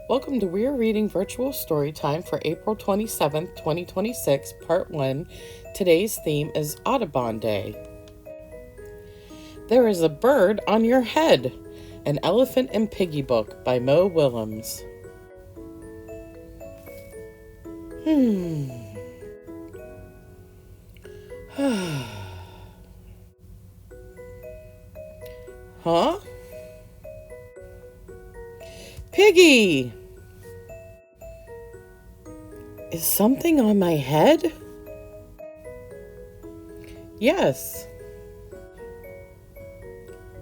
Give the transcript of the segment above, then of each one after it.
Welcome to Weir Reading Virtual Story Time for April 27th, 2026, Part 1. Today's theme is Audubon Day. There is a bird on your head. An Elephant and Piggy book by Willems. Huh? Piggy! Is something on my head? Yes.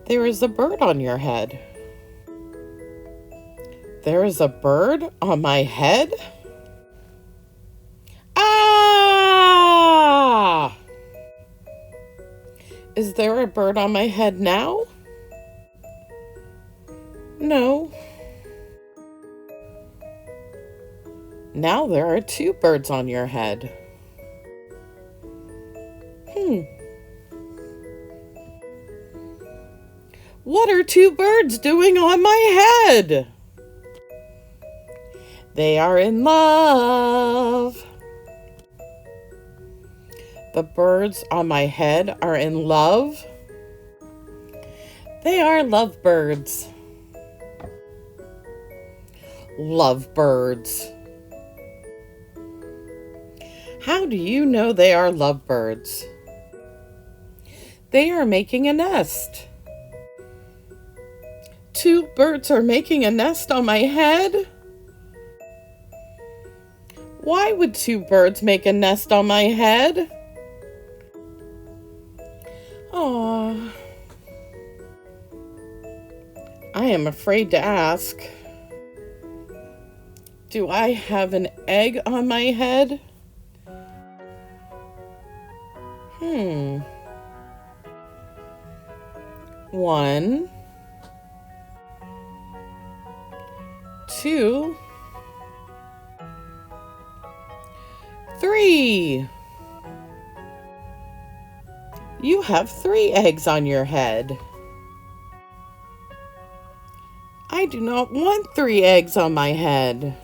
There is a bird on your head. There is a bird on my head? Ah! Is there a bird on my head now? No. Now there are two birds on your head. What are two birds doing on my head? They are in love. The birds on my head are in love. They are lovebirds. Lovebirds. How do you know they are lovebirds? They are making a nest. Two birds are making a nest on my head? Why would two birds make a nest on my head? Aw. I am afraid to ask. Do I have an egg on my head? One, two, three. You have 3 eggs on your head. I do not want 3 eggs on my head.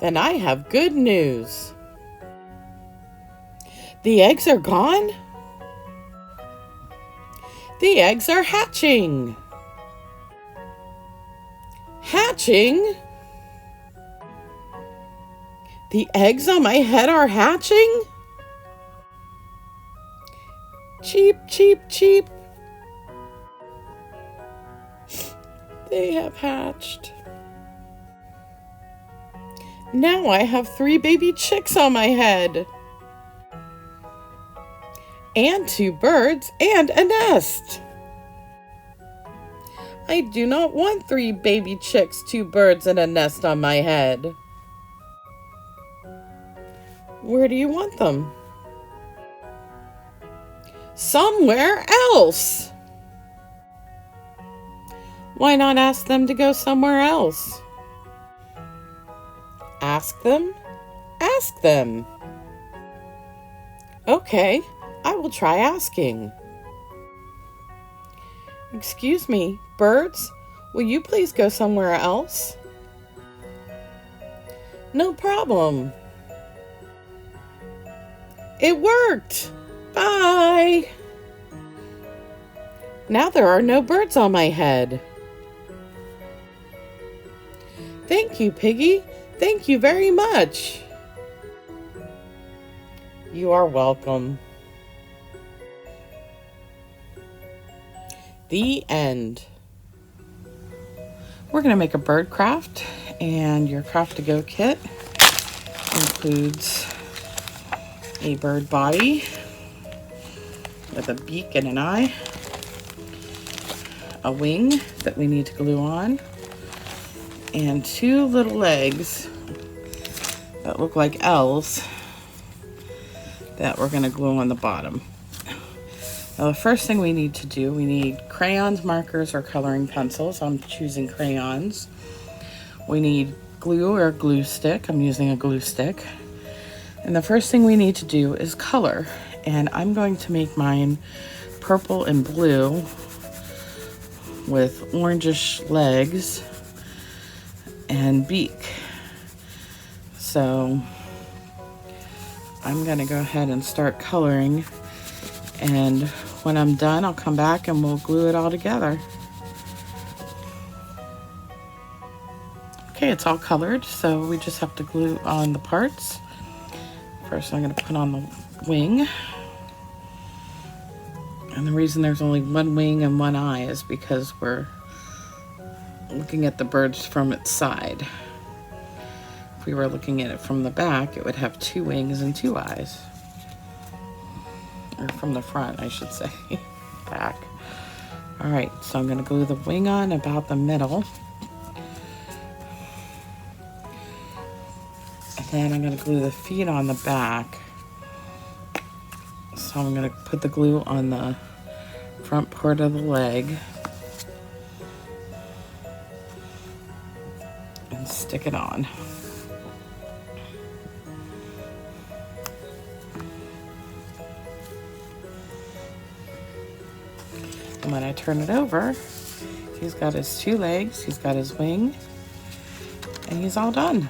Then I have good news. The eggs are gone? The eggs are hatching. Hatching? The eggs on my head are hatching? Cheep, cheep, cheep. They have hatched. Now I have 3 baby chicks on my head. And 2 birds and a nest. I do not want 3 baby chicks, 2 birds, and a nest on my head. Where do you want them? Somewhere else. Why not ask them to go somewhere else? Ask them? Ask them. Okay, I will try asking. Excuse me, birds, will you please go somewhere else? No problem. It worked. Bye. Now there are no birds on my head. Thank you, Piggy. Thank you very much. You are welcome. The end. We're going to make a bird craft, and your craft to go kit includes a bird body with a beak and an eye, a wing that we need to glue on, and 2 little legs that look like L's that we're going to glue on the bottom. Now the first thing we need to do, we need crayons, markers, or coloring pencils. I'm choosing crayons. We need glue or glue stick. I'm using a glue stick. And the first thing we need to do is color. And I'm going to make mine purple and blue with orangish legs and beak. So I'm gonna go ahead and start coloring, and when I'm done, I'll come back and we'll glue it all together. Okay, it's all colored, so we just have to glue on the parts. First, I'm gonna put on the wing. And the reason there's only one wing and one eye is because we're looking at the birds from its side. If we were looking at it from the back, it would have 2 wings and 2 eyes. Or from the front, I should say. Back. All right, so I'm gonna glue the wing on about the middle. And then I'm gonna glue the feet on the back. So I'm gonna put the glue on the front part of the leg and stick it on. And when I turn it over, he's got his 2 legs, he's got his wing, and he's all done.